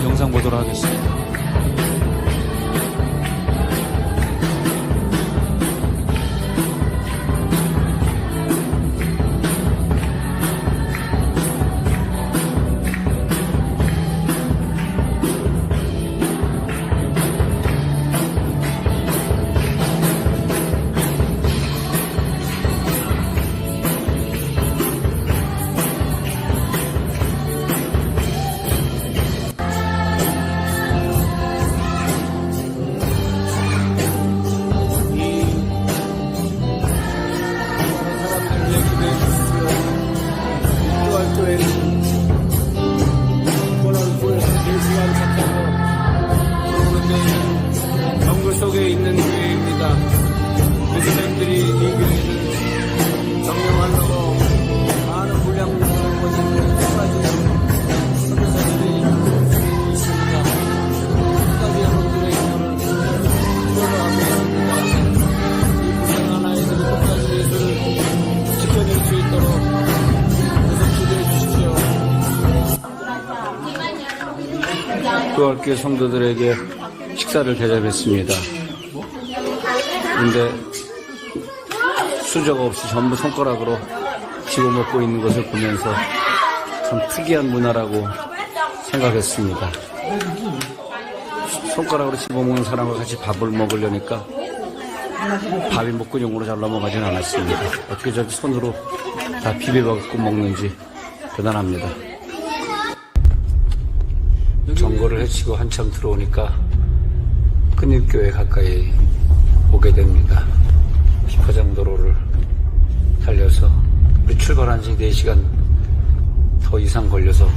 영상 보도록 하겠습니다. 정글 속에 있는 교회입니다. 교수님들이 이 교회를 정명하려고 많은 분량을 보시는 끝까지 선교사들이 있습니다. 끝까지 여러분들의 힘을 필요로 합니다. 이 불쌍한 아이들이 끝까지 예수를 지켜낼 수 있도록 계속 기도해 주십시오. 교활교회 성도들에게 식사를 대접했습니다. 근데 수저가 없이 전부 손가락으로 집어먹고 있는 것을 보면서 참 특이한 문화라고 생각했습니다. 손가락으로 집어먹는 사람과 같이 밥을 먹으려니까 밥이 목구멍으로 잘 넘어가진 않았습니다. 어떻게 저렇게 손으로 다 비벼갖고 먹는지 대단합니다. 정거를 헤치고 한참 들어오니까 큰입교회 가까이 오게 됩니다. 비포장도로를 달려서 우리 출발한 지 4시간 더 이상 걸려서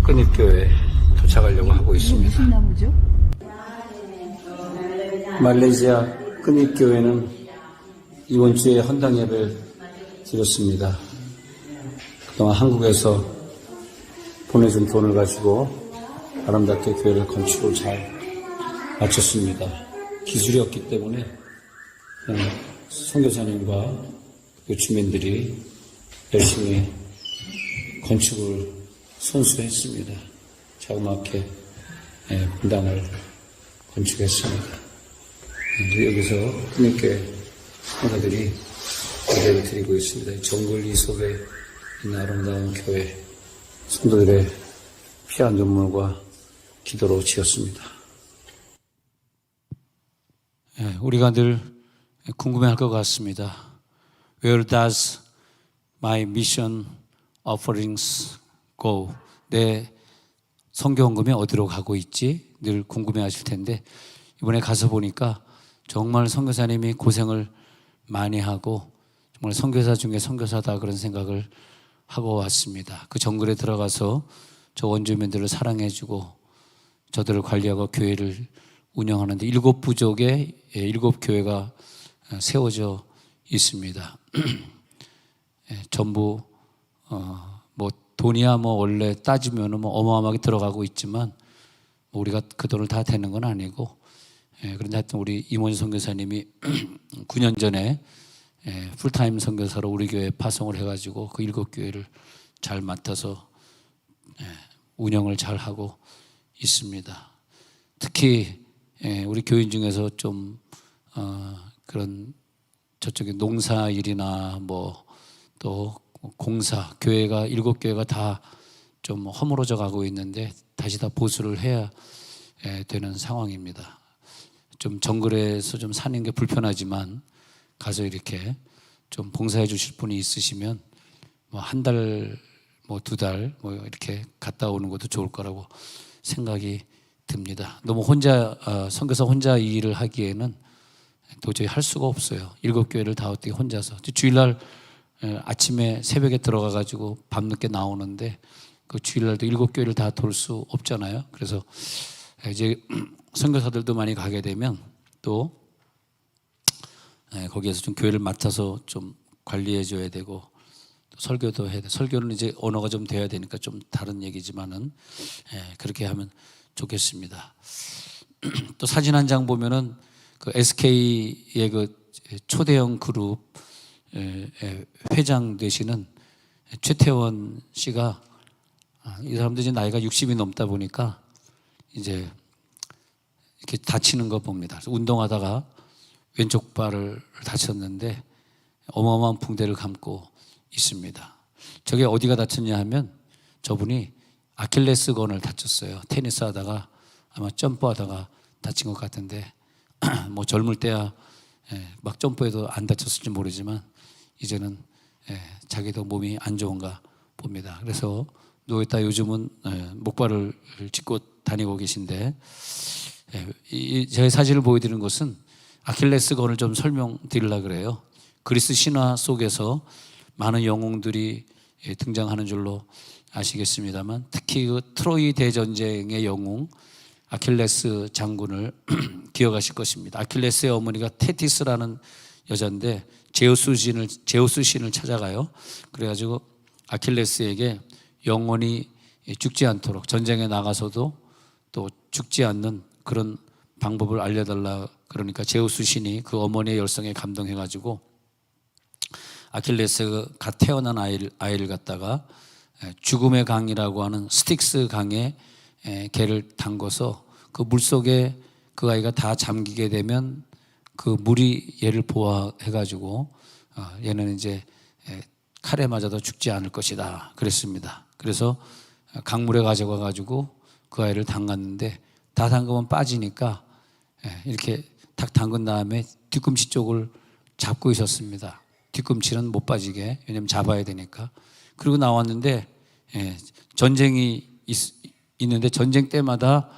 큰입교회에 도착하려고 하고 있습니다. 말레이시아 큰입교회는 이번 주에 헌당 예배를 드렸습니다. 그동안 한국에서 보내준 돈을 가지고 아름답게 교회를 건축을 잘 마쳤습니다. 기술이 없기 때문에 그냥 선교사님과 주민들이 열심히 건축을 손수했습니다. 자그맣게 분당을 건축했습니다. 여기서 큰입교회 성도들이 예배를 드리고 있습니다. 정글 이 속에 있는 아름다운 교회 성도들의 피한 눈물과 기도로 지었습니다. 우리가 늘 궁금해할 것 같습니다. Where does my mission offerings go? 내 선교헌금이 어디로 가고 있지? 늘 궁금해하실 텐데 이번에 가서 보니까 정말 선교사님이 고생을 많이 하고 정말 선교사 중에 선교사다 그런 생각을 하고 왔습니다. 그 정글에 들어가서 저 원주민들을 사랑해주고 저들을 관리하고 교회를 운영하는데 7부족에 7교회가 세워져 있습니다. 전부 뭐 돈이야 뭐 원래 따지면은 뭐 어마어마하게 들어가고 있지만 뭐 우리가 그 돈을 다 되는 건 아니고 그런데 하여튼 우리 임원희 선교사님이 9년 전에 풀타임 선교사로 우리 교회에 파송을 해가지고 그 7교회를 잘 맡아서 운영을 잘 하고 있습니다. 특히 우리 교인 중에서 좀 그런 저쪽에 농사일이나 뭐 또 공사 교회가 7교회가 다 좀 허물어져 가고 있는데 다시 다 보수를 해야 되는 상황입니다. 좀 정글에서 좀 사는 게 불편하지만 가서 이렇게 좀 봉사해 주실 분이 있으시면 뭐 한 달 뭐 2달 뭐 이렇게 갔다 오는 것도 좋을 거라고 생각이 듭니다. 너무 혼자 선교사 혼자 이 일을 하기에는 도저히 할 수가 없어요. 7교회를 다 어떻게 혼자서 주일날 아침에 새벽에 들어가 가지고 밤늦게 나오는데 그 주일날도 7교회를 다 돌 수 없잖아요. 그래서 이제 선교사들도 많이 가게 되면 또 거기에서 좀 교회를 맡아서 좀 관리해 줘야 되고 또 설교도 해야 돼. 설교는 이제 언어가 좀 돼야 되니까 좀 다른 얘기지만은 그렇게 하면 좋겠습니다. 또 사진 한 장 보면은 그 SK의 그 초대형 그룹 회장 되시는 최태원 씨가 이 사람도 이제 나이가 60이 넘다 보니까 이제 이렇게 다치는 거 봅니다. 그래서 운동하다가 왼쪽 발을 다쳤는데 어마어마한 붕대를 감고 있습니다. 저게 어디가 다쳤냐 하면 저분이 아킬레스건을 다쳤어요. 테니스 하다가 아마 점프하다가 다친 것 같은데 뭐 젊을 때야 막 점프해도 안 다쳤을지 모르지만 이제는 자기도 몸이 안 좋은가 봅니다. 그래서 누워있다 요즘은 목발을 짚고 다니고 계신데 제 사진을 보여드리는 것은 아킬레스건을 좀 설명드리려고 그래요. 그리스 신화 속에서 많은 영웅들이 등장하는 줄로 아시겠습니다만 특히 그 트로이 대전쟁의 영웅 아킬레스 장군을 기억하실 것입니다. 아킬레스의 어머니가 테티스라는 여자인데 제우스 신을 찾아가요. 그래가지고 아킬레스에게 영원히 죽지 않도록 전쟁에 나가서도 또 죽지 않는 그런 방법을 알려달라 그러니까 제우스 신이 그 어머니의 열성에 감동해가지고 아킬레스가 갓 태어난 아이를 갖다가 죽음의 강이라고 하는 스틱스 강에 개를 담궈서 그 물속에 그 아이가 다 잠기게 되면 그 물이 얘를 보호해가지고 얘는 이제 칼에 맞아도 죽지 않을 것이다 그랬습니다. 그래서 강물에 가져가가지고 그 아이를 담갔는데 다 담그면 빠지니까 이렇게 탁 담근 다음에 뒤꿈치 쪽을 잡고 있었습니다. 뒤꿈치는 못 빠지게, 왜냐면 잡아야 되니까. 그리고 나왔는데 전쟁이 있는데 전쟁 때마다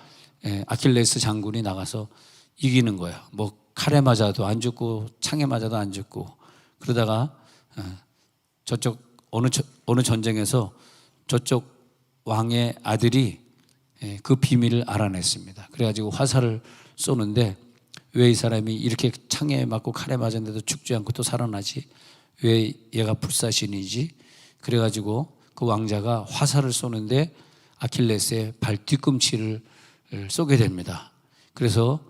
아킬레스 장군이 나가서 이기는 거예요. 뭐 칼에 맞아도 안 죽고 창에 맞아도 안 죽고 그러다가 저쪽 어느 전쟁에서 저쪽 왕의 아들이 그 비밀을 알아냈습니다. 그래가지고 화살을 쏘는데 왜 이 사람이 이렇게 창에 맞고 칼에 맞았는데도 죽지 않고 또 살아나지? 왜 얘가 불사신이지? 그래가지고 그 왕자가 화살을 쏘는데 아킬레스의 발 뒤꿈치를 쏘게 됩니다. 그래서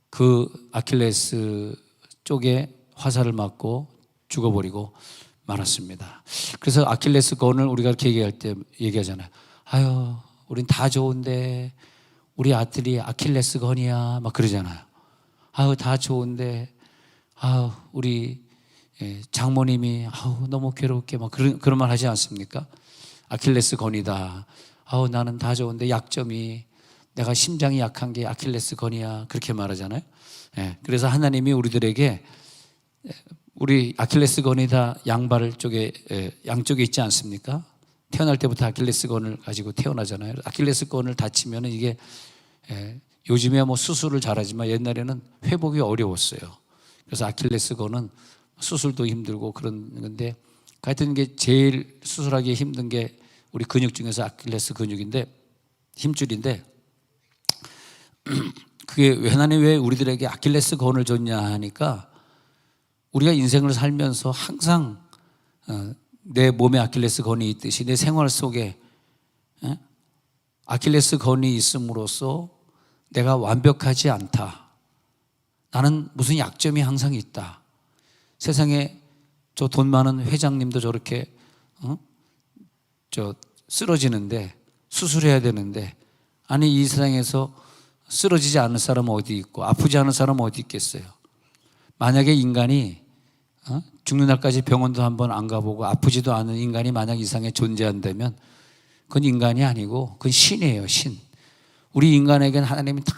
그 아킬레스 쪽에 화살을 맞고 죽어버리고 말았습니다. 그래서 아킬레스 건을 우리가 이렇게 얘기할 때 얘기하잖아요. 아유, 우린 다 좋은데 우리 아들이 아킬레스 건이야 막 그러잖아요. 아유, 다 좋은데 아유, 우리 장모님이 아우 너무 괴롭게 막 그런 말 하지 않습니까? 아킬레스 건이다. 아우 나는 다 좋은데 약점이 내가 심장이 약한 게 아킬레스 건이야 그렇게 말하잖아요. 그래서 하나님이 우리들에게 우리 아킬레스 건이다 양발 쪽에 양쪽에 있지 않습니까? 태어날 때부터 아킬레스 건을 가지고 태어나잖아요. 아킬레스 건을 다치면은 이게 요즘에 뭐 수술을 잘하지만 옛날에는 회복이 어려웠어요. 그래서 아킬레스 건은 수술도 힘들고 그런 건데 하여튼 이게 제일 수술하기 힘든 게 우리 근육 중에서 아킬레스 근육인데 힘줄인데 그게 하나님 왜 우리들에게 아킬레스 건을 줬냐 하니까 우리가 인생을 살면서 항상 내 몸에 아킬레스 건이 있듯이 내 생활 속에 아킬레스 건이 있음으로써 내가 완벽하지 않다. 나는 무슨 약점이 항상 있다. 세상에 저 돈 많은 회장님도 저렇게 쓰러지는데 수술해야 되는데 아니 이 세상에서 쓰러지지 않을 사람은 어디 있고 아프지 않은 사람은 어디 있겠어요. 만약에 인간이 죽는 날까지 병원도 한번 안 가보고 아프지도 않은 인간이 만약 이 세상에 존재한다면 그건 인간이 아니고 그건 신이에요. 신. 우리 인간에게는 하나님이 다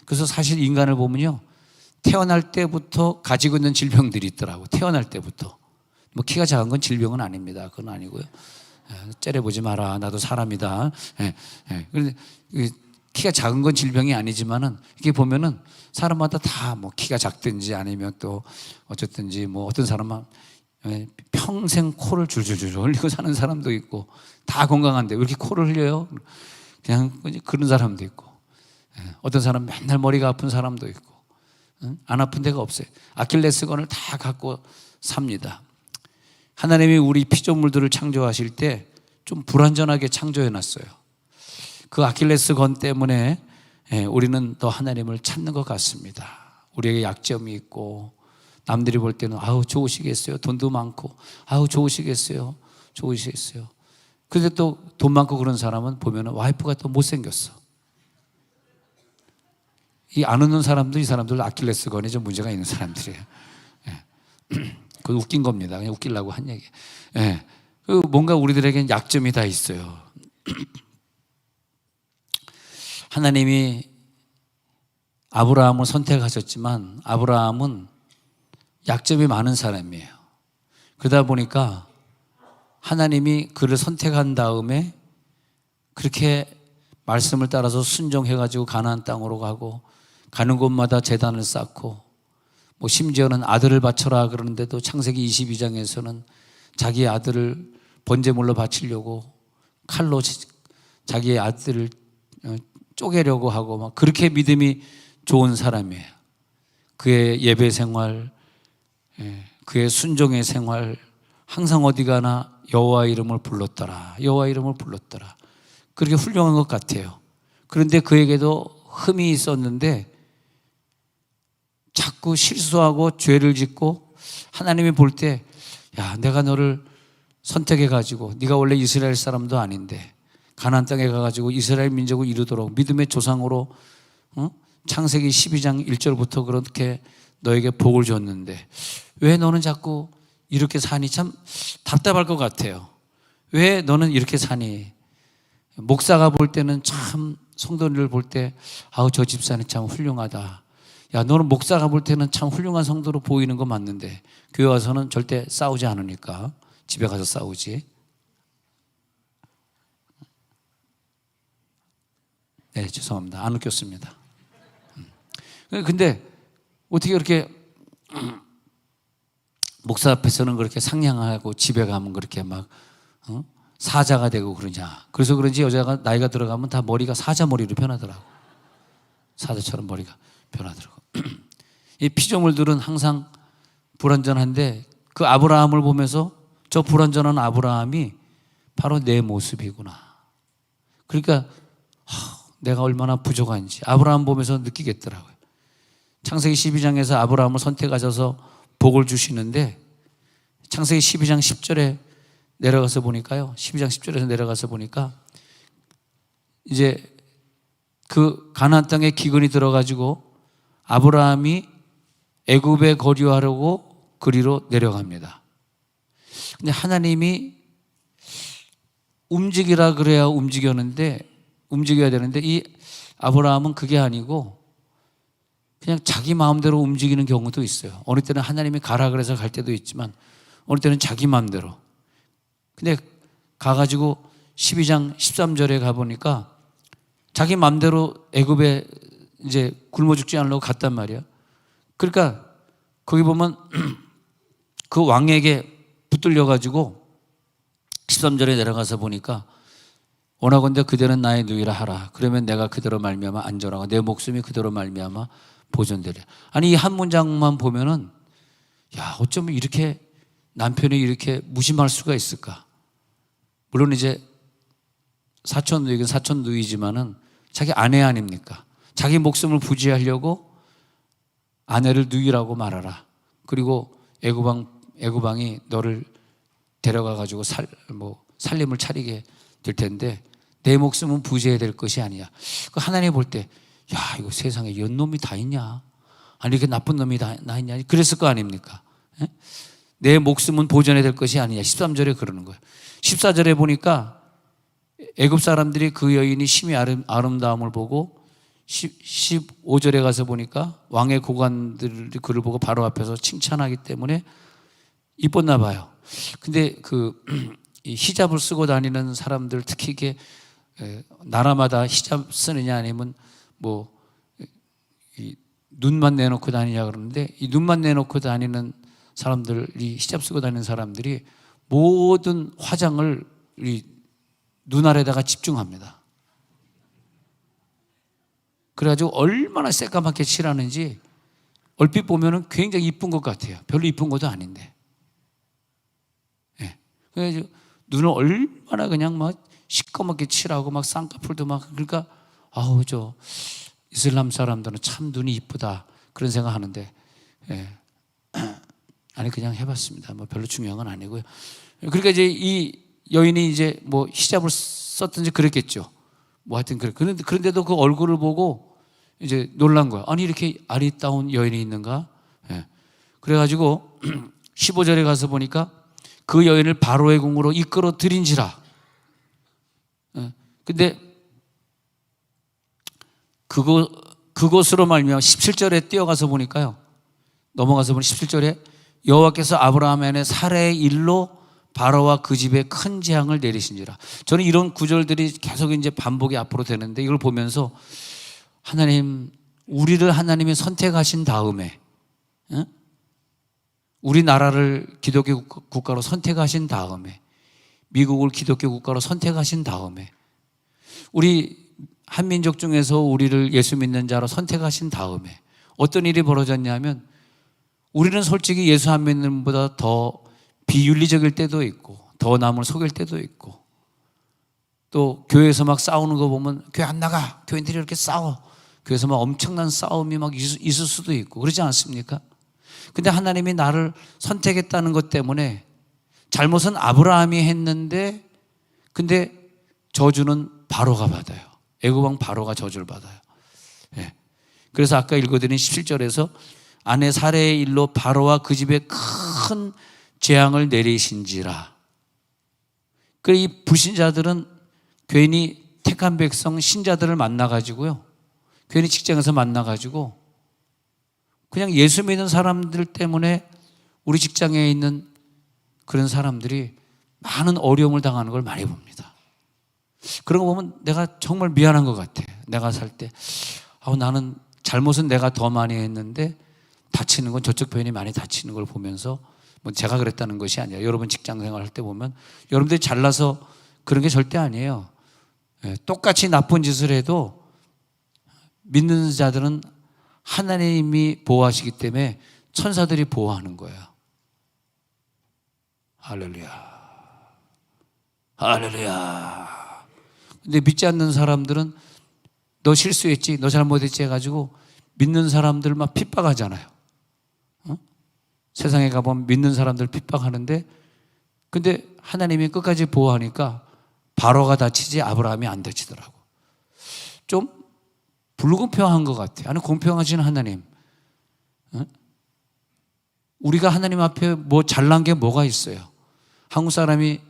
그래서 사실 인간을 보면요 태어날 때부터 가지고 있는 질병들이 있더라고. 태어날 때부터. 뭐 키가 작은 건 질병은 아닙니다. 그건 아니고요. 째려보지 마라. 나도 사람이다. 그런데 키가 작은 건 질병이 아니지만은 이게 보면은 사람마다 다 뭐 키가 작든지 아니면 또 어쨌든지 뭐 어떤 사람은 평생 코를 줄줄줄 흘리고 사는 사람도 있고 다 건강한데 왜 이렇게 코를 흘려요? 그냥 그런 사람도 있고 어떤 사람은 맨날 머리가 아픈 사람도 있고 안 아픈 데가 없어요. 아킬레스건을 다 갖고 삽니다. 하나님이 우리 피조물들을 창조하실 때 좀 불완전하게 창조해 놨어요. 그 아킬레스건 때문에 우리는 더 하나님을 찾는 것 같습니다. 우리에게 약점이 있고 남들이 볼 때는 아우 좋으시겠어요. 돈도 많고 아우 좋으시겠어요. 좋으시겠어요. 근데 또 돈 많고 그런 사람은 보면은 와이프가 또 못생겼어. 이 안 웃는 사람도 이 사람들 아킬레스건에 좀 문제가 있는 사람들이에요. 예. 그건 웃긴 겁니다. 그냥 웃기려고 한 얘기. 예. 뭔가 우리들에겐 약점이 다 있어요. 하나님이 아브라함을 선택하셨지만 아브라함은 약점이 많은 사람이에요. 그러다 보니까 하나님이 그를 선택한 다음에 그렇게 말씀을 따라서 순종해가지고 가나안 땅으로 가고 가는 곳마다 제단을 쌓고 뭐 심지어는 아들을 바쳐라 그러는데도 창세기 22장에서는 자기의 아들을 번제물로 바치려고 칼로 자기의 아들을 쪼개려고 하고 막 그렇게 믿음이 좋은 사람이에요. 그의 예배 생활, 그의 순종의 생활, 항상 어디 가나 여호와 이름을 불렀더라. 여호와 이름을 불렀더라. 그렇게 훌륭한 것 같아요. 그런데 그에게도 흠이 있었는데 자꾸 실수하고 죄를 짓고 하나님이 볼 때 야, 내가 너를 선택해가지고 네가 원래 이스라엘 사람도 아닌데 가나안 땅에 가가지고 이스라엘 민족을 이루도록 믿음의 조상으로 창세기 12장 1절부터 그렇게 너에게 복을 줬는데 왜 너는 자꾸 이렇게 사니? 참 답답할 것 같아요. 왜 너는 이렇게 사니? 목사가 볼 때는 참 성도들을 볼 때 아우 저 집사는 참 훌륭하다. 야 너는 목사가 볼 때는 참 훌륭한 성도로 보이는 거 맞는데 교회 와서는 절대 싸우지 않으니까 집에 가서 싸우지. 네 죄송합니다. 안 웃겼습니다. 근데 어떻게 그렇게 목사 앞에서는 그렇게 상냥하고 집에 가면 그렇게 막 사자가 되고 그러냐. 그래서 그런지 여자가 나이가 들어가면 다 머리가 사자 머리로 변하더라고. 사자처럼 머리가 변하더라고. 이 피조물들은 항상 불완전한데 그 아브라함을 보면서 저 불완전한 아브라함이 바로 내 모습이구나. 그러니까 내가 얼마나 부족한지 아브라함 보면서 느끼겠더라고요. 창세기 12장에서 아브라함을 선택하셔서 복을 주시는데 창세기 12장 10절에 내려가서 보니까요. 12장 10절에서 내려가서 보니까 이제 그 가나안 땅에 기근이 들어가지고 아브라함이 애굽에 거류하려고 그리로 내려갑니다. 근데 하나님이 움직이라 그래야 움직여야 되는데 이 아브라함은 그게 아니고 그냥 자기 마음대로 움직이는 경우도 있어요. 어느 때는 하나님이 가라 그래서 갈 때도 있지만 어느 때는 자기 마음대로. 근데 가가지고 12장 13절에 가보니까 자기 마음대로 애굽에 이제 굶어 죽지 않으려고 갔단 말이야. 그러니까 거기 보면 그 왕에게 붙들려가지고 13절에 내려가서 보니까 원하건대 그대는 나의 누이라 하라. 그러면 내가 그대로 말미암아 안전하고 내 목숨이 그대로 말미암아 보존되리라. 아니 이 한 문장만 보면은 야 어쩌면 이렇게 남편이 이렇게 무심할 수가 있을까? 물론 이제 사촌 누이긴 사촌 누이지만은 자기 아내 아닙니까? 자기 목숨을 부지하려고 아내를 누이라고 말하라. 그리고 애굽왕이 너를 데려가 가지고 살림을 차리게 될 텐데 내 목숨은 부지해야 될 것이 아니야. 그 하나님 볼 때 야 이거 세상에 연놈이 다 있냐? 아니 이렇게 나쁜 놈이 다 있냐? 그랬을 거 아닙니까? 에? 내 목숨은 보존해야 될 것이 아니냐. 13절에 그러는 거예요. 14절에 보니까 애굽 사람들이 그 여인이 심히 아름다움을 보고 15절에 가서 보니까 왕의 고관들이 그를 보고 바로 앞에서 칭찬하기 때문에 이뻤나 봐요. 근데 이 히잡을 쓰고 다니는 사람들 특히 이게 나라마다 히잡 쓰느냐 아니면 이 눈만 내놓고 다니냐 그러는데 이 눈만 내놓고 다니는 사람들이 히잡 쓰고 다니는 사람들이 모든 화장을 이 눈 아래다가 집중합니다. 그래가지고 얼마나 새까맣게 칠하는지 얼핏 보면은 굉장히 이쁜 것 같아요. 별로 이쁜 것도 아닌데. 예. 그래가지고 눈을 얼마나 그냥 막 시꺼멓게 칠하고 막 쌍꺼풀도 막 그러니까 아우 저 이슬람 사람들은 참 눈이 이쁘다 그런 생각하는데 예. 아니 그냥 해봤습니다. 뭐 별로 중요한 건 아니고요. 그러니까 이제 이 여인이 이제 뭐 히잡을 썼든지 그랬겠죠. 뭐 하여튼 그래. 그런데도 그 얼굴을 보고 이제 놀란 거야. 아니 이렇게 아리따운 여인이 있는가? 예. 그래가지고 15절에 가서 보니까 그 여인을 바로의 궁으로 이끌어 들인지라. 예. 근데 그곳으로 말미암아 17절에 뛰어가서 보니까요. 넘어가서 보니 17절에 여호와께서 아브라함의 살해의 일로 바로와 그 집에 큰 재앙을 내리신지라. 저는 이런 구절들이 계속 이제 반복이 앞으로 되는데 이걸 보면서 하나님, 우리를 하나님이 선택하신 다음에, 우리나라를 기독교 국가로 선택하신 다음에, 미국을 기독교 국가로 선택하신 다음에, 우리 한민족 중에서 우리를 예수 믿는 자로 선택하신 다음에 어떤 일이 벌어졌냐면, 우리는 솔직히 예수 안 믿는 분보다 더 비윤리적일 때도 있고 더 남을 속일 때도 있고, 또 교회에서 막 싸우는 거 보면 교회 안 나가, 교인들이 이렇게 싸워, 교회에서 막 엄청난 싸움이 막 있을 수도 있고 그러지 않습니까? 근데 하나님이 나를 선택했다는 것 때문에, 잘못은 아브라함이 했는데 근데 저주는 바로가 받아요. 애굽 왕 바로가 저주를 받아요. 예. 그래서 아까 읽어드린 17절에서 아내 살해의 일로 바로와 그 집에 큰 재앙을 내리신지라. 이 불신자들은 괜히 택한 백성 신자들을 만나가지고요, 괜히 직장에서 만나가지고 그냥 예수 믿는 사람들 때문에 우리 직장에 있는 그런 사람들이 많은 어려움을 당하는 걸 많이 봅니다. 그런 거 보면 내가 정말 미안한 것 같아. 내가 살 때 나는 잘못은 내가 더 많이 했는데 다치는 건 저쪽 편이 많이 다치는 걸 보면서, 뭐 제가 그랬다는 것이 아니라 여러분 직장 생활할 때 보면 여러분들이 잘나서 그런 게 절대 아니에요. 똑같이 나쁜 짓을 해도 믿는 자들은 하나님이 보호하시기 때문에 천사들이 보호하는 거예요. 할렐루야. 할렐루야. 근데 믿지 않는 사람들은 너 실수했지, 너 잘못했지 해가지고 믿는 사람들 막 핍박하잖아요. 세상에 가보면 믿는 사람들 핍박하는데, 근데 하나님이 끝까지 보호하니까 바로가 다치지 아브라함이 안 다치더라고. 좀 불공평한 것 같아요. 아니, 공평하신 하나님. 우리가 하나님 앞에 뭐 잘난 게 뭐가 있어요? 한국 사람이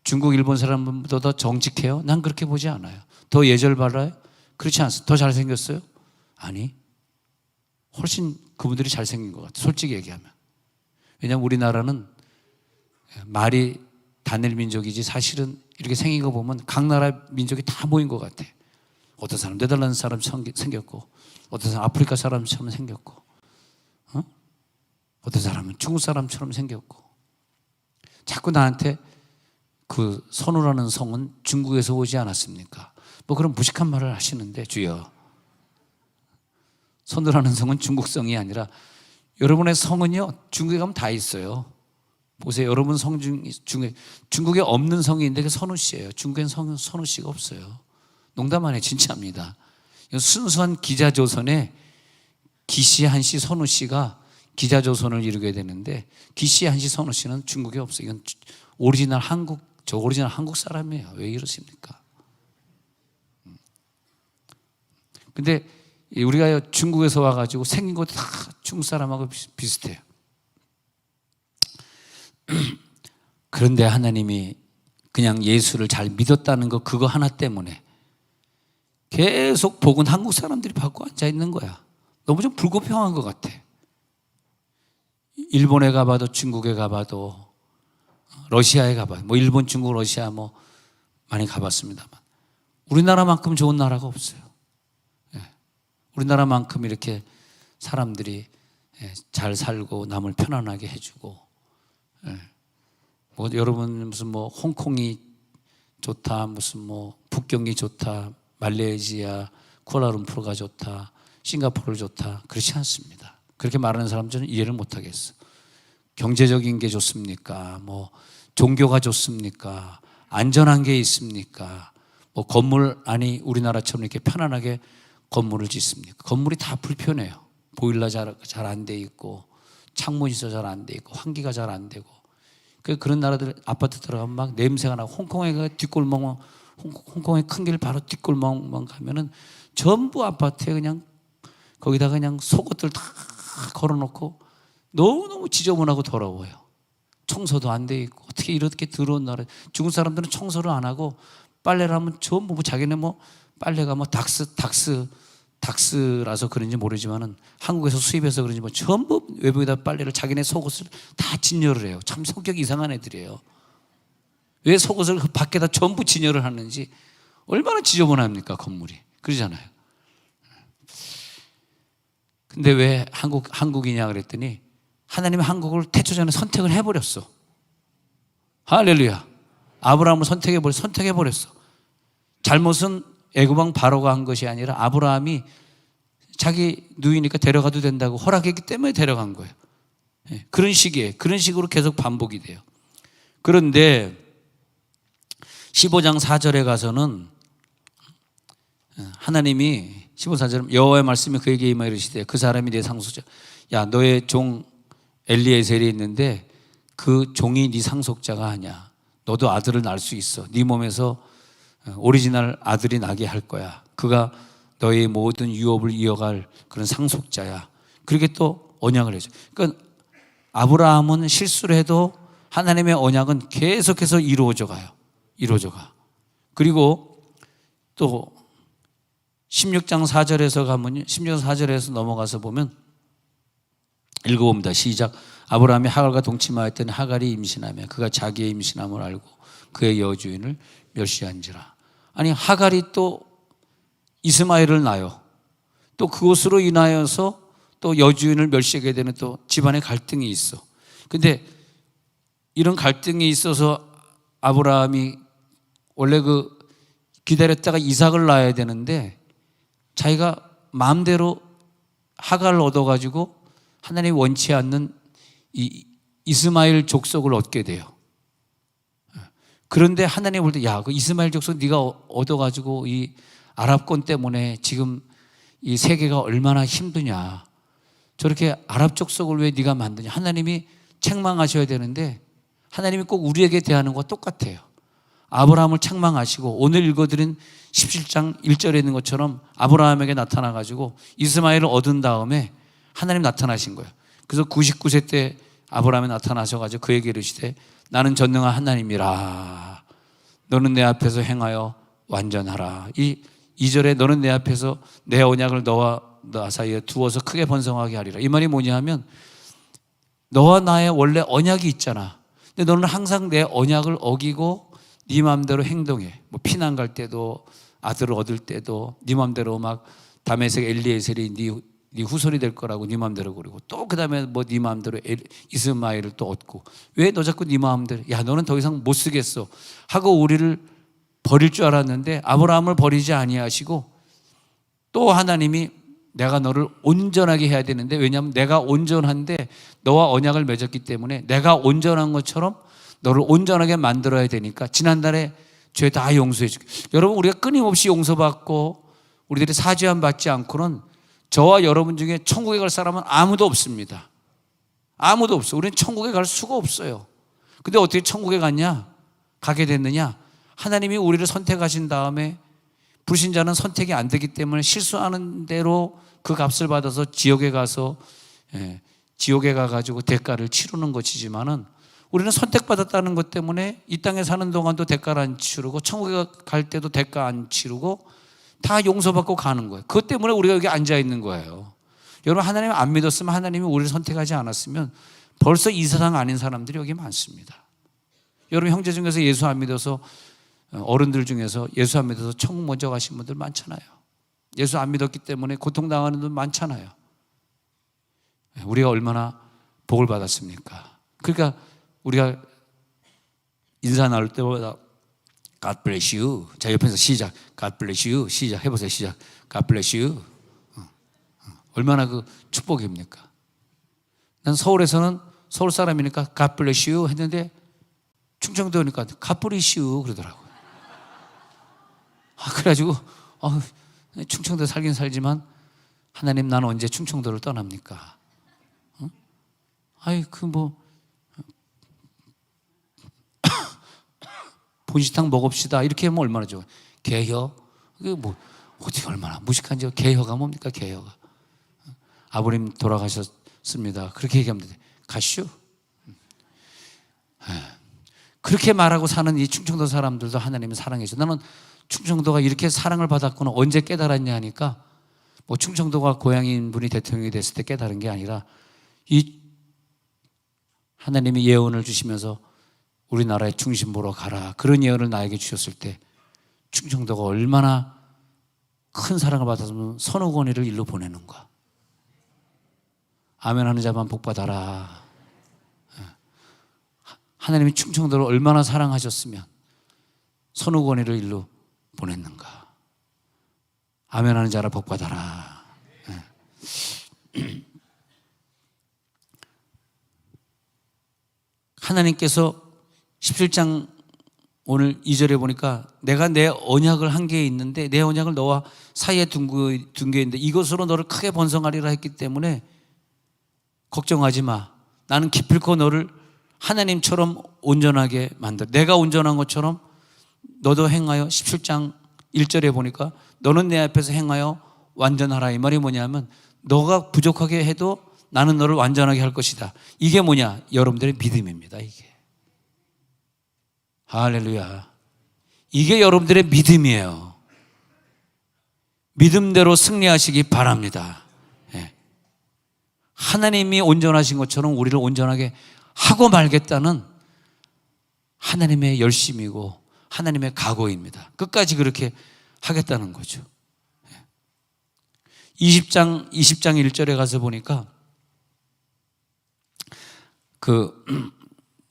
중국, 일본 사람보다 더 정직해요? 난 그렇게 보지 않아요. 더 예절 바라요? 그렇지 않습니다. 더 잘생겼어요? 아니, 훨씬 그분들이 잘생긴 것 같아요. 솔직히 얘기하면. 왜냐하면 우리나라는 말이 단일 민족이지 사실은 이렇게 생긴 거 보면 각 나라 민족이 다 모인 것 같아. 어떤 사람 네덜란드 사람처럼 생겼고, 어떤 사람 아프리카 사람처럼 생겼고, 어떤 사람은 중국 사람처럼 생겼고. 자꾸 나한테 그 선우라는 성은 중국에서 오지 않았습니까? 뭐 그런 무식한 말을 하시는데, 주여, 선우라는 성은 중국성이 아니라 여러분의 성은요, 중국에 가면 다 있어요. 보세요. 여러분 성 중에 중국에 없는 성이 있는데 그 선우 씨예요. 중국엔 선우 씨가 없어요. 농담 안 해, 진짜입니다. 순수한 기자조선에 기씨, 한씨, 선우 씨가 기자조선을 이루게 되는데, 기씨, 한씨, 선우 씨는 중국에 없어요. 이건 오리지널 한국 사람이에요. 왜 이러십니까? 근데 우리가 중국에서 와가지고 생긴 것도 다 중국 사람하고 비슷해요. 그런데 하나님이 그냥 예수를 잘 믿었다는 거, 그거 하나 때문에 계속 복은 한국 사람들이 받고 앉아 있는 거야. 너무 좀 불공평한 것 같아. 일본에 가봐도, 중국에 가봐도, 러시아에 가봐도, 뭐 일본, 중국, 러시아 뭐 많이 가봤습니다만 우리나라만큼 좋은 나라가 없어요. 우리나라만큼 이렇게 사람들이 잘 살고 남을 편안하게 해주고, 뭐 여러분 무슨 뭐 홍콩이 좋다, 무슨 뭐 북경이 좋다, 말레이시아 쿠알라룸푸르가 좋다, 싱가포르 좋다, 그렇지 않습니다. 그렇게 말하는 사람 저는 이해를 못 하겠어. 경제적인 게 좋습니까? 뭐 종교가 좋습니까? 안전한 게 있습니까? 뭐 건물 안이 우리나라처럼 이렇게 편안하게 건물을 짓습니까? 건물이 다 불편해요. 보일러 잘 안 돼 있고, 창문이 잘 안 돼 있고, 환기가 잘 안 되고, 그런 나라들 아파트 들어가면 막 냄새가 나고, 홍콩에 뒷골목만, 홍콩의 큰 길 바로 뒷골목만 가면은 전부 아파트에 그냥 거기다 그냥 속옷들 다 걸어놓고 너무너무 지저분하고 더러워요. 청소도 안 돼 있고, 어떻게 이렇게 더러운 나라. 중국 사람들은 청소를 안 하고 빨래를 하면 전부 자기네 빨래가 닥스라서 그런지 모르지만은 한국에서 수입해서 그런지 전부 외부에다 빨래를 자기네 속옷을 다 진열을 해요. 참 성격이 이상한 애들이에요. 왜 속옷을 밖에다 전부 진열을 하는지. 얼마나 지저분합니까 건물이. 그러잖아요. 근데 왜 한국이냐 그랬더니 하나님이 한국을 태초전에 선택을 해버렸어. 할렐루야. 아브라함을 선택해버렸어. 잘못은 애굽왕 바로가 한 것이 아니라 아브라함이 자기 누이니까 데려가도 된다고 허락했기 때문에 데려간 거예요. 그런 식으로 계속 반복이 돼요. 그런데 15장 4절에 가서는 하나님이 15절 여호와의 말씀이 그에게 임하여 이르시되 그 사람이 내 상속자. 야, 너의 종 엘리에셀이 있는데 그 종이 네 상속자가 아니야. 너도 아들을 낳을 수 있어. 네 몸에서 오리지널 아들이 나게 할 거야. 그가 너의 모든 유업을 이어갈 그런 상속자야. 그렇게 또 언약을 해줘. 그러니까 아브라함은 실수를 해도 하나님의 언약은 계속해서 이루어져 가요. 그리고 또 16장 4절에서 가면 16장 4절에서 넘어가서 보면 읽어봅니다. 시작. 아브라함이 하갈과 동침하였더니 하갈이 임신하며 그가 자기의 임신함을 알고 그의 여주인을 멸시한지라. 아니, 하갈이 또 이스마엘을 낳아요. 또 그것으로 인하여서 또 여주인을 멸시하게 되는 또 집안의 갈등이 있어. 근데 이런 갈등이 있어서 아브라함이 원래 기다렸다가 이삭을 낳아야 되는데 자기가 마음대로 하갈을 얻어가지고 하나님이 원치 않는 이 이스마엘 족속을 얻게 돼요. 그런데 하나님이 볼 때, 야, 그 이스마엘 족속 네가 얻어가지고 이 아랍권 때문에 지금 이 세계가 얼마나 힘드냐. 저렇게 아랍 족속을 왜 네가 만드냐. 하나님이 책망하셔야 되는데 하나님이 꼭 우리에게 대하는 것과 똑같아요. 아브라함을 책망하시고 오늘 읽어드린 17장 1절에 있는 것처럼 아브라함에게 나타나가지고 이스마엘을 얻은 다음에 하나님 나타나신 거예요. 그래서 99세 때 아브라함이 나타나셔가지고 그에게 이르시되 나는 전능한 하나님이라. 너는 내 앞에서 행하여 완전하라. 이 2절에 너는 내 앞에서 내 언약을 너와 나 사이에 두어서 크게 번성하게 하리라. 이 말이 뭐냐 하면 너와 나의 원래 언약이 있잖아. 근데 너는 항상 내 언약을 어기고 네 마음대로 행동해. 피난 갈 때도 아들을 얻을 때도 네 마음대로 막 다메섹 엘리에셀이 네 후손이 될 거라고 네 마음대로 그러고 또 그 다음에 네 마음대로 이스마엘을 또 얻고 왜 너 자꾸 네 마음대로 야 너는 더 이상 못 쓰겠어 하고 우리를 버릴 줄 알았는데 아브라함을 버리지 아니하시고 또 하나님이 내가 너를 온전하게 해야 되는데 왜냐하면 내가 온전한데 너와 언약을 맺었기 때문에 내가 온전한 것처럼 너를 온전하게 만들어야 되니까 지난달에 죄 다 용서해 줄게. 여러분 우리가 끊임없이 용서받고 우리들이 사죄함 받지 않고는 저와 여러분 중에 천국에 갈 사람은 아무도 없습니다. 아무도 없어. 우리는 천국에 갈 수가 없어요. 근데 어떻게 천국에 가게 됐느냐? 하나님이 우리를 선택하신 다음에 불신자는 선택이 안 되기 때문에 실수하는 대로 그 값을 받아서 지옥에 가가지고 대가를 치르는 것이지만은 우리는 선택받았다는 것 때문에 이 땅에 사는 동안도 대가를 안 치르고 천국에 갈 때도 대가 안 치르고 다 용서받고 가는 거예요. 그것 때문에 우리가 여기 앉아 있는 거예요. 여러분 하나님 안 믿었으면 하나님이 우리를 선택하지 않았으면 벌써 이 세상 아닌 사람들이 여기 많습니다. 여러분 형제 중에서 예수 안 믿어서 어른들 중에서 예수 안 믿어서 천국 먼저 가신 분들 많잖아요. 예수 안 믿었기 때문에 고통당하는 분들 많잖아요. 우리가 얼마나 복을 받았습니까? 그러니까 우리가 인사 나눌 때마다 God bless you. 자, 옆에서 시작. God bless you. 시작. 해보세요. 시작. God bless you. 얼마나 그 축복입니까? 난 서울에서는 서울 사람이니까 God bless you 했는데 충청도 오니까 God bless you 그러더라고요. 그래가지고 충청도 살긴 살지만 하나님 나는 언제 충청도를 떠납니까? 본식탕 먹읍시다. 이렇게 하면 얼마나 좋아요. 개혀? 그게 뭐 어떻게 얼마나 무식한지. 개혀가 뭡니까? 개혀가. 아버님 돌아가셨습니다. 그렇게 얘기하면 돼. 가시오. 그렇게 말하고 사는 이 충청도 사람들도 하나님은 사랑해 주셔. 나는 충청도가 이렇게 사랑을 받았구나 언제 깨달았냐 하니까 뭐 충청도가 고향인 분이 대통령이 됐을 때 깨달은 게 아니라 이 하나님이 예언을 주시면서 우리나라의 중심 보러 가라, 그런 예언을 나에게 주셨을 때 충청도가 얼마나 큰 사랑을 받았으면 선우건이를 일로 보내는가. 아멘 하는 자만 복받아라. 하나님이 충청도를 얼마나 사랑하셨으면 선우건이를 일로 보냈는가. 아멘 하는 자라 복받아라. 하나님께서 17장 오늘 2절에 보니까 내가 내 언약을 한 게 있는데 내 언약을 너와 사이에 둔 게 있는데 이것으로 너를 크게 번성하리라 했기 때문에 걱정하지 마. 나는 기필코 너를 하나님처럼 온전하게 만들. 내가 온전한 것처럼 너도 행하여 17장 1절에 보니까 너는 내 앞에서 행하여 완전하라. 이 말이 뭐냐면 너가 부족하게 해도 나는 너를 완전하게 할 것이다. 이게 뭐냐? 여러분들의 믿음입니다. 이게. 할렐루야. 이게 여러분들의 믿음이에요. 믿음대로 승리하시기 바랍니다. 예. 하나님이 온전하신 것처럼 우리를 온전하게 하고 말겠다는 하나님의 열심이고 하나님의 각오입니다. 끝까지 그렇게 하겠다는 거죠. 20장 1절에 가서 보니까 그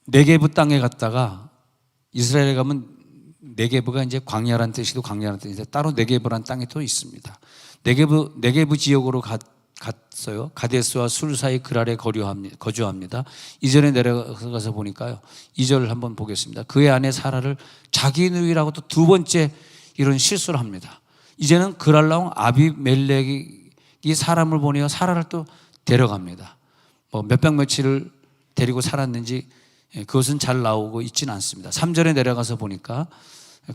네게브 땅에 갔다가 이스라엘에 가면 네게브가 이제 광야란 뜻이도 광야란 뜻인데 따로 네게브란 땅이 또 있습니다. 네게브 지역으로 갔어요. 가데스와 술 사이 그랄에 거주합니다. 이전에 내려가서 보니까요. 2절을 한번 보겠습니다. 그의 아내 사라를 자기 누이라고 또 두 번째 이런 실수를 합니다. 이제는 그랄 나온 아비멜렉이 사람을 보내어 사라를 또 데려갑니다. 뭐 몇백 며칠을 데리고 살았는지 그것은 잘 나오고 있지는 않습니다. 3절에 내려가서 보니까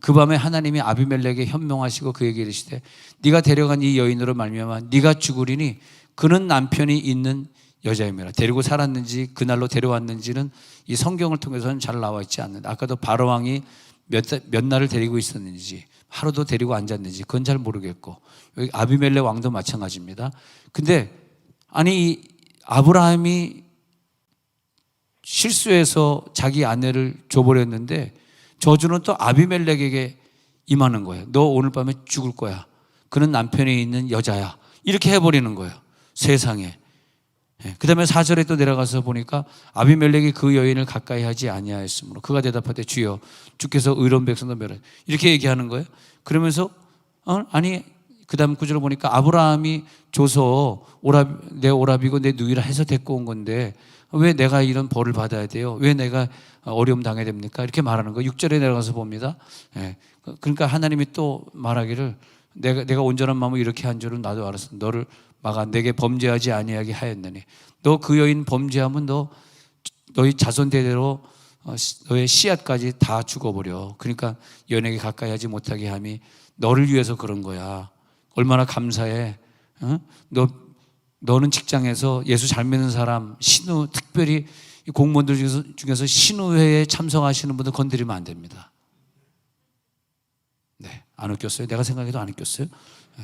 그 밤에 하나님이 아비멜렉에게 현명하시고 그에게 이르시되 네가 데려간 이 여인으로 말미암아 네가 죽으리니 그는 남편이 있는 여자임이라. 데리고 살았는지 그날로 데려왔는지는 이 성경을 통해서는 잘 나와 있지 않는다. 아까도 바로왕이 몇 날을 데리고 있었는지 하루도 데리고 앉았는지 그건 잘 모르겠고 여기 아비멜렉 왕도 마찬가지입니다. 근데 아니 이 아브라함이 실수해서 자기 아내를 줘버렸는데 저주는 또 아비멜렉에게 임하는 거예요. 너 오늘 밤에 죽을 거야. 그는 남편이 있는 여자야. 이렇게 해버리는 거예요. 세상에. 그 다음에 4절에 또 내려가서 보니까 아비멜렉이 그 여인을 가까이 하지 아니하였으므로 그가 대답하되 주여 주께서 의로운 백성도 멸하라. 이렇게 얘기하는 거예요. 그러면서 아니 그 다음 구절을 보니까 아브라함이 줘서 내 오라비고 내 누이라 해서 데리고 온 건데 왜 내가 이런 벌을 받아야 돼요? 왜 내가 어려움 당해야 됩니까? 이렇게 말하는 거예요. 6절에 내려가서 봅니다. 그러니까 하나님이 또 말하기를 내가 온전한 마음을 이렇게 한 줄은 나도 알았어. 너를 막아 내게 범죄하지 아니하게 하였느니 너 그 여인 범죄하면 너희 자손 대대로 너의 씨앗까지 다 죽어버려. 그러니까 연예계 가까이 하지 못하게 함이 너를 위해서 그런 거야. 얼마나 감사해. 너는 직장에서 예수 잘 믿는 사람, 신우, 특별히 공무원들 중에서 신우회에 참석하시는 분들 건드리면 안 됩니다. 네, 안 웃겼어요? 내가 생각해도 안 웃겼어요?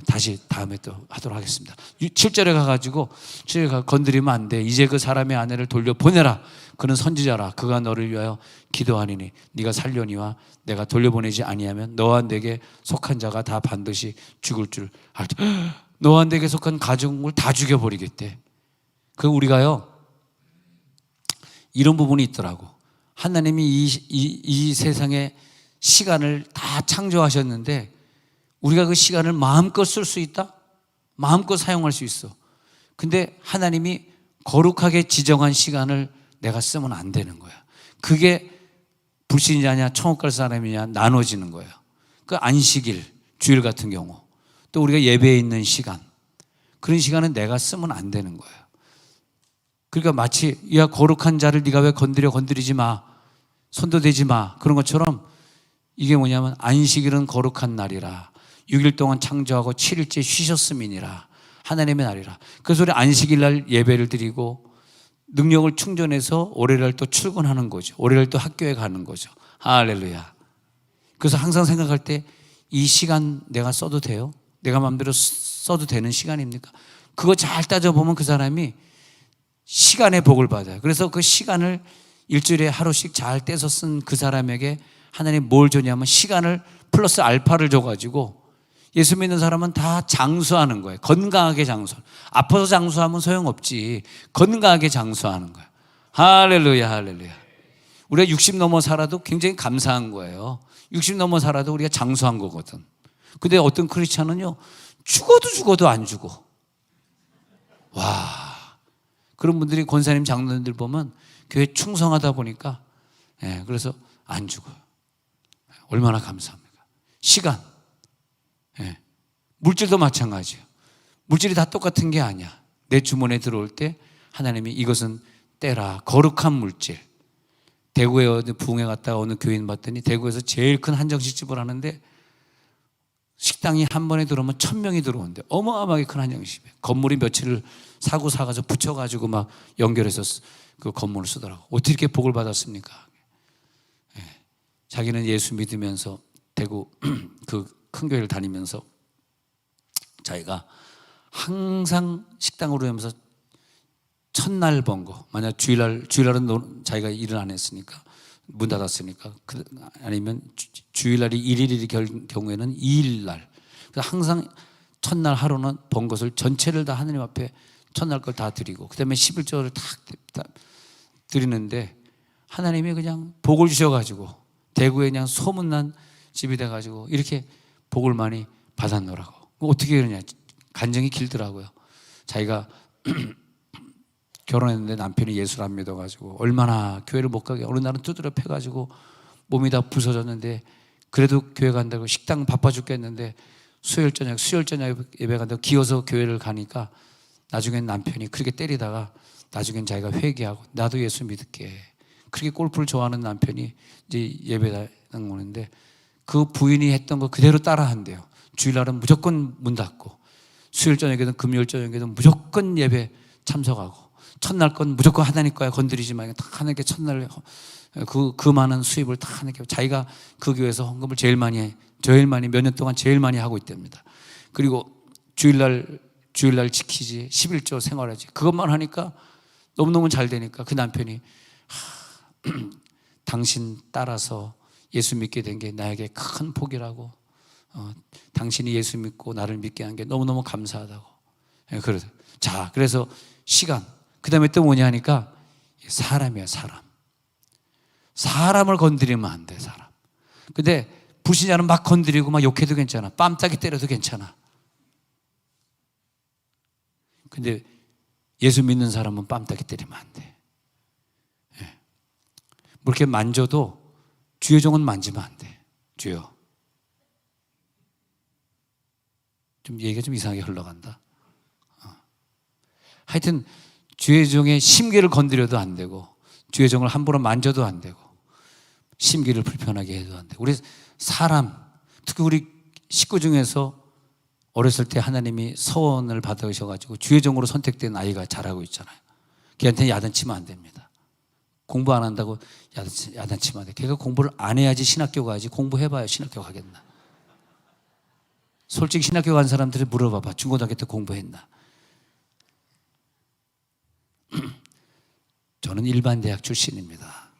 다시 다음에 또 하도록 하겠습니다. 7절에 가가지고 7절에 건드리면 안 돼. 이제 그 사람의 아내를 돌려보내라. 그는 선지자라. 그가 너를 위하여 기도하니니 네가 살려니와 내가 돌려보내지 아니하면 너와 내게 속한 자가 다 반드시 죽을 줄 알지. 너와 내게 속한 가족을 다 죽여버리겠대. 그 우리가요 이런 부분이 있더라고. 하나님이 이 세상에 시간을 다 창조하셨는데 우리가 그 시간을 마음껏 쓸 수 있다? 마음껏 사용할 수 있어. 근데 하나님이 거룩하게 지정한 시간을 내가 쓰면 안 되는 거야. 그게 불신자냐 천국 갈 사람이냐 나눠지는 거예요. 그 안식일, 주일 같은 경우 또 우리가 예배에 있는 시간, 그런 시간은 내가 쓰면 안 되는 거예요. 그러니까 마치 야 거룩한 자를 네가 왜 건드리지 마, 손도 대지 마, 그런 것처럼 이게 뭐냐면 안식일은 거룩한 날이라 6일 동안 창조하고 7일째 쉬셨음이니라 하나님의 날이라. 그래서 우리 안식일 날 예배를 드리고 능력을 충전해서 월요일 날 또 출근하는 거죠. 월요일 날 또 학교에 가는 거죠. 할렐루야. 그래서 항상 생각할 때 이 시간 내가 써도 돼요? 내가 마음대로 써도 되는 시간입니까? 그거 잘 따져보면 그 사람이 시간의 복을 받아요. 그래서 그 시간을 일주일에 하루씩 잘 떼서 쓴 그 사람에게 하나님 뭘 주냐면 시간을 플러스 알파를 줘가지고 예수 믿는 사람은 다 장수하는 거예요. 건강하게 장수. 아파서 장수하면 소용없지. 건강하게 장수하는 거예요. 할렐루야, 할렐루야. 우리가 60 넘어 살아도 굉장히 감사한 거예요. 60 넘어 살아도 우리가 장수한 거거든. 근데 어떤 크리스찬은요, 죽어도 안 죽어. 와, 그런 분들이 권사님, 장로님들 보면 교회 충성하다 보니까, 그래서 안 죽어요. 얼마나 감사합니까? 시간. 물질도 마찬가지예요. 물질이 다 똑같은 게 아니야. 내 주머니에 들어올 때 하나님이 이것은 때라, 거룩한 물질. 대구에 어디 부흥회 갔다가 어느 교인 봤더니 대구에서 제일 큰 한정식집을 하는데 식당이 한 번에 들어오면 1000명이 들어오는데 어마어마하게 큰 한정식집에 건물이 며칠을 사가지고 붙여가지고 막 연결해서 그 건물을 쓰더라고. 어떻게 이렇게 복을 받았습니까? 자기는 예수 믿으면서 대구 그 큰 교회를 다니면서 자기가 항상 식당으로 하면서 첫날 번 거, 만약 주일날은 자기가 일을 안 했으니까 문 닫았으니까 아니면 주일날이 1일일 경우에는 2일날 그래서 항상 첫날 하루는 번 것을 전체를 다 하나님 앞에 첫날 걸 다 드리고 그 다음에 11조를 다 드리는데 하나님이 그냥 복을 주셔가지고 대구에 그냥 소문난 집이 돼가지고 이렇게 복을 많이 받았노라고. 어떻게 그러냐, 간증이 길더라고요. 자기가 결혼했는데 남편이 예수를 안 믿어가지고 얼마나 교회를 못 가게 어느 날은 두드려 패가지고 몸이 다 부서졌는데 그래도 교회 간다고 식당 바빠 죽겠는데 수요일 저녁 예배 간다고 기어서 교회를 가니까 나중엔 남편이 그렇게 때리다가 나중엔 자기가 회개하고 나도 예수 믿을게. 그렇게 골프를 좋아하는 남편이 이제 예배당 오는데 그 부인이 했던 거 그대로 따라 한대요. 주일날은 무조건 문 닫고 수요일 저녁에든 금요일 저녁에든 무조건 예배 참석하고 첫날 건 무조건 하나님 거야 건드리지 말고 다 하나님께 첫날 그 많은 수입을 다 하나님께 자기가 그 교회에서 헌금을 제일 많이 몇 년 동안 제일 많이 하고 있답니다. 그리고 주일날 지키지 11조 생활하지 그것만 하니까 너무너무 잘 되니까 그 남편이 당신 따라서 예수 믿게 된 게 나에게 큰 복이라고 당신이 예수 믿고 나를 믿게 한 게 너무너무 감사하다고. 그래서 시간 그 다음에 또 뭐냐 하니까 사람이야. 사람을 건드리면 안 돼. 사람. 근데 불신자는 막 건드리고 막 욕해도 괜찮아. 뺨따기 때려도 괜찮아. 근데 예수 믿는 사람은 뺨따기 때리면 안 돼. 뭐 이렇게 만져도 주의 종은 만지면 안 돼. 주여. 좀 얘기가 좀 이상하게 흘러간다. 하여튼 주의 종의 심기를 건드려도 안 되고 주의 종을 함부로 만져도 안 되고 심기를 불편하게 해도 안 되고 우리 사람 특히 우리 식구 중에서 어렸을 때 하나님이 서원을 받으셔가지고 주의 종으로 선택된 아이가 자라고 있잖아요. 걔한테는 야단치면 안 됩니다. 공부 안 한다고 야단치면 안 돼. 걔가 공부를 안 해야지 신학교 가야지 공부해봐야 신학교 가겠나. 솔직히 신학교 간 사람들이 물어봐봐. 중고등학교 때 공부했나. 저는 일반 대학 출신입니다.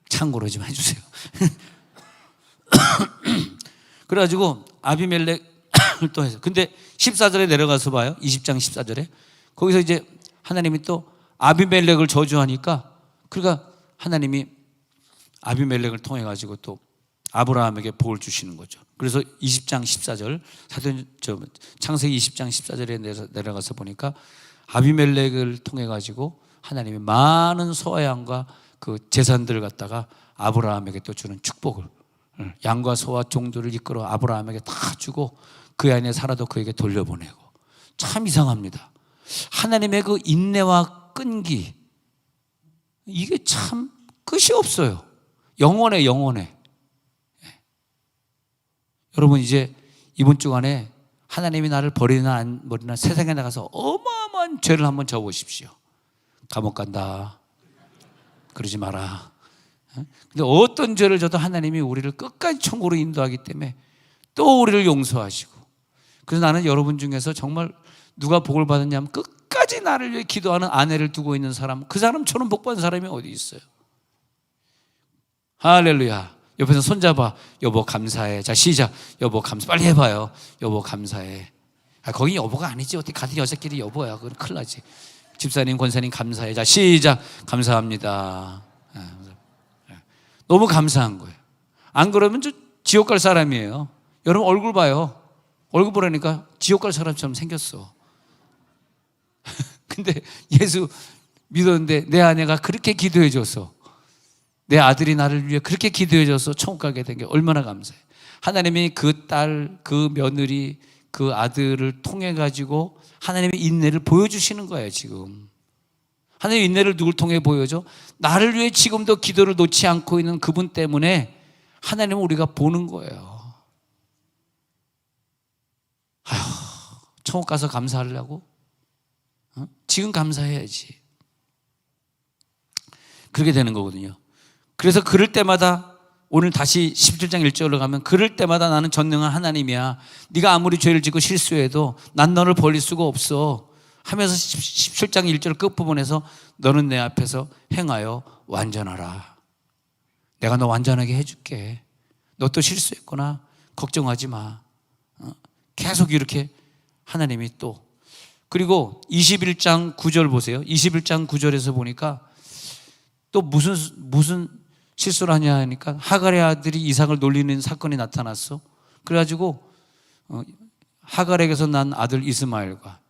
참고로 좀 해주세요. 그래가지고 아비멜렉을 또 해서 근데 14절에 내려가서 봐요. 20장 14절에 거기서 이제 하나님이 또 아비멜렉을 저주하니까 그러니까 하나님이 아비멜렉을 통해 가지고 또 아브라함에게 복을 주시는 거죠. 그래서 20장 14절 창세기 20장 14절에 내려가서 보니까 아비멜렉을 통해 가지고 하나님이 많은 소와 양과 그 재산들을 갖다가 아브라함에게 또 주는 축복을 양과 소와 종들을 이끌어 아브라함에게 다 주고 그 안에 살아도 그에게 돌려보내고 참 이상합니다. 하나님의 그 인내와 끈기 이게 참 끝이 없어요. 영원해. 여러분 이제 이번 주간에 하나님이 나를 버리나 안 버리나 세상에 나가서 어마어마한 죄를 한번 져보십시오. 감옥 간다. 그러지 마라. 근데 어떤 죄를 져도 하나님이 우리를 끝까지 천국으로 인도하기 때문에 또 우리를 용서하시고, 그래서 나는 여러분 중에서 정말 누가 복을 받았냐면 끝까지 나를 위해 기도하는 아내를 두고 있는 사람, 그 사람처럼 복 받은 사람이 어디 있어요? 할렐루야. 옆에서 손잡아. 여보 감사해. 자 시작. 여보 감사. 빨리 해봐요. 여보 감사해. 거기 여보가 아니지. 어떻게 같은 여자끼리 여보야. 그건 큰일 나지. 집사님 권사님 감사해. 자 시작. 감사합니다. 너무 감사한 거예요. 안 그러면 저 지옥 갈 사람이에요. 여러분 얼굴 봐요. 얼굴 보라니까 지옥 갈 사람처럼 생겼어. 근데 예수 믿었는데 내 아내가 그렇게 기도해 줬어. 내 아들이 나를 위해 그렇게 기도해 줘서 천국 가게 된 게 얼마나 감사해. 하나님이 그 딸, 그 며느리, 그 아들을 통해 가지고 하나님의 인내를 보여주시는 거예요. 지금 하나님의 인내를 누굴 통해 보여줘? 나를 위해 지금도 기도를 놓지 않고 있는 그분 때문에 하나님은 우리가 보는 거예요. 아휴, 천국 가서 감사하려고? 지금 감사해야지. 그렇게 되는 거거든요. 그래서 그럴 때마다, 오늘 다시 17장 1절로 가면 그럴 때마다 나는 전능한 하나님이야. 네가 아무리 죄를 짓고 실수해도 난 너를 버릴 수가 없어 하면서 17장 1절 끝부분에서 너는 내 앞에서 행하여 완전하라. 내가 너 완전하게 해줄게. 너 또 실수했구나. 걱정하지 마. 계속 이렇게 하나님이 또, 그리고 21장 9절 보세요. 21장 9절에서 보니까 또 무슨 실수를 하냐 하니까 하갈의 아들이 이삭을 놀리는 사건이 나타났어. 그래가지고 하갈에게서 난 아들 이스마엘과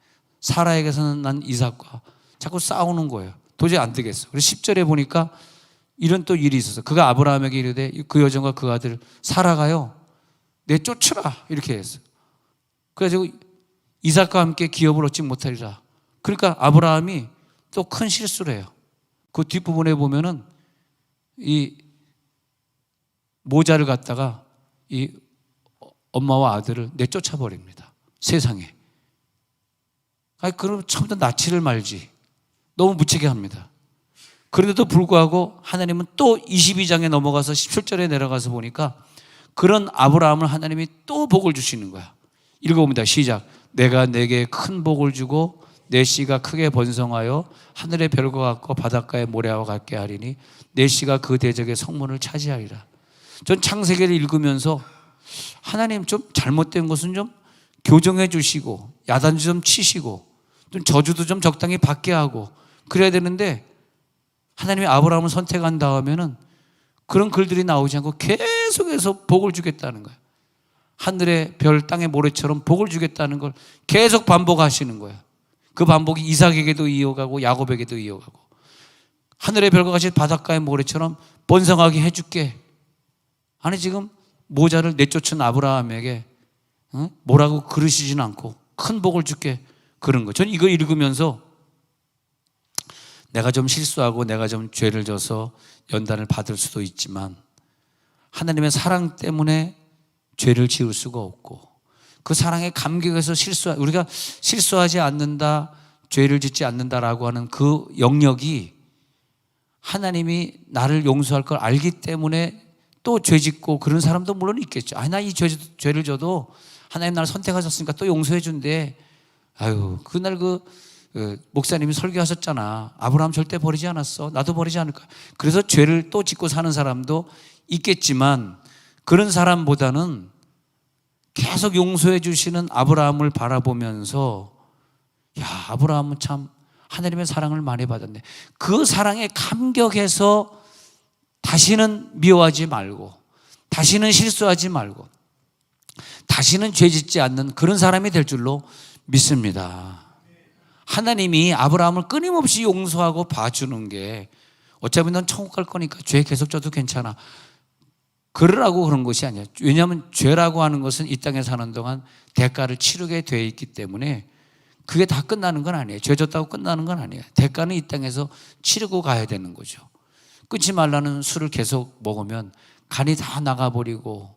사라에게서 난 이삭과 자꾸 싸우는 거예요. 도저히 안 되겠어. 그래서 10절에 보니까 이런 또 일이 있었어. 그가 아브라함에게 이르되 그 여종과 그 아들 사라가요 내쫓으라 이렇게 했어. 그래가지고 이삭과 함께 기업을 얻지 못하리라. 그러니까 아브라함이 또 큰 실수를 해요. 그 뒷부분에 보면은 이 모자를 갖다가 이 엄마와 아들을 내쫓아 버립니다. 세상에. 그럼 처음부터 낯을 말지. 너무 무책해 합니다. 그런데도 불구하고 하나님은 또 22장에 넘어가서 17절에 내려가서 보니까 그런 아브라함을 하나님이 또 복을 주시는 거야. 읽어봅니다. 시작. 내가 내게 큰 복을 주고 내 씨가 크게 번성하여 하늘의 별과 같고 바닷가의 모래와 같게 하리니 내 씨가 그 대적의 성문을 차지하리라. 전 창세기를 읽으면서 하나님 좀 잘못된 것은 좀 교정해 주시고 야단도 좀 치시고 좀 저주도 좀 적당히 받게 하고 그래야 되는데, 하나님이 아브라함을 선택한 다음에는 그런 글들이 나오지 않고 계속해서 복을 주겠다는 거예요. 하늘의 별 땅의 모래처럼 복을 주겠다는 걸 계속 반복하시는 거예요. 그 반복이 이삭에게도 이어가고 야곱에게도 이어가고, 하늘의 별과 같이 바닷가의 모래처럼 번성하게 해줄게. 아니 지금 모자를 내쫓은 아브라함에게 뭐라고 그러시진 않고 큰 복을 줄게 그런 거예요. 저는 이걸 읽으면서 내가 좀 실수하고 내가 좀 죄를 져서 연단을 받을 수도 있지만 하나님의 사랑 때문에 죄를 지을 수가 없고, 그 사랑에 감격해서 우리가 실수하지 않는다, 죄를 짓지 않는다라고 하는 그 영역이 하나님이 나를 용서할 걸 알기 때문에 또 죄 짓고 그런 사람도 물론 있겠죠. 나 이 죄를 져도 하나님 나를 선택하셨으니까 또 용서해 준대. 아유, 그날 목사님이 설교하셨잖아. 아브라함 절대 버리지 않았어. 나도 버리지 않을 거야. 그래서 죄를 또 짓고 사는 사람도 있겠지만 그런 사람보다는 계속 용서해 주시는 아브라함을 바라보면서, 야, 아브라함은 참 하나님의 사랑을 많이 받았네. 그 사랑에 감격해서 다시는 미워하지 말고, 다시는 실수하지 말고, 다시는 죄 짓지 않는 그런 사람이 될 줄로 믿습니다. 하나님이 아브라함을 끊임없이 용서하고 봐주는 게, 어차피 넌 천국 갈 거니까 죄 계속 져도 괜찮아, 그러라고 그런 것이 아니야. 왜냐하면 죄라고 하는 것은 이 땅에 사는 동안 대가를 치르게 돼 있기 때문에 그게 다 끝나는 건 아니에요. 죄 졌다고 끝나는 건 아니에요. 대가는 이 땅에서 치르고 가야 되는 거죠. 끊지 말라는 술을 계속 먹으면 간이 다 나가버리고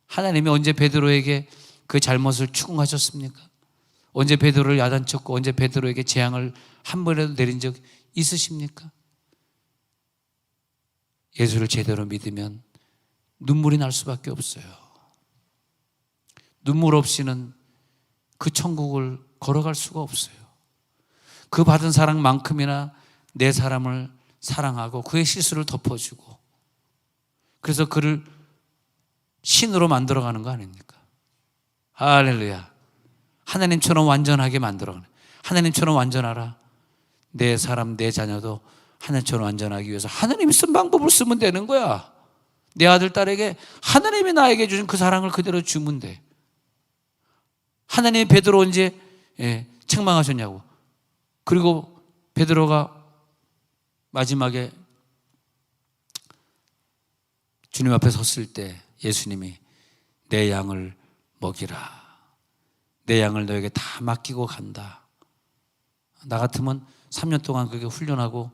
하나님이 언제 베드로에게 그 잘못을 추궁하셨습니까? 언제 베드로를 야단쳤고 언제 베드로에게 재앙을 한 번이라도 내린 적 있으십니까? 예수를 제대로 믿으면 눈물이 날 수밖에 없어요. 눈물 없이는 그 천국을 걸어갈 수가 없어요. 그 받은 사랑만큼이나 내 사람을 사랑하고 그의 실수를 덮어주고, 그래서 그를 신으로 만들어가는 거 아닙니까? 할렐루야. 하나님처럼 완전하게 만들어가는, 하나님처럼 완전하라. 내 사람, 내 자녀도 하나님처럼 완전하기 위해서 하나님이 쓴 방법을 쓰면 되는 거야. 내 아들, 딸에게 하나님이 나에게 주신 그 사랑을 그대로 주면 돼. 하나님이 베드로 언제 책망하셨냐고. 그리고 베드로가 마지막에 주님 앞에 섰을 때 예수님이 내 양을 먹이라. 내 양을 너에게 다 맡기고 간다. 나 같으면 3년 동안 그렇게 훈련하고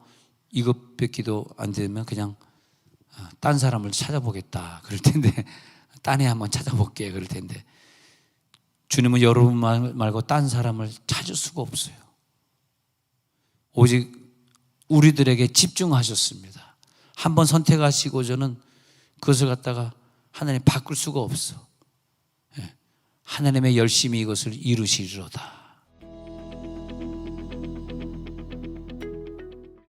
이것밖에도 안 되면 그냥 딴 사람을 찾아보겠다 그럴 텐데, 딴 애 한번 찾아볼게 그럴 텐데, 주님은 여러분 말고 딴 사람을 찾을 수가 없어요. 오직 우리들에게 집중하셨습니다. 한번 선택하시고서는 그것을 갖다가 하나님 바꿀 수가 없어. 하나님의 열심히 이것을 이루시리로다.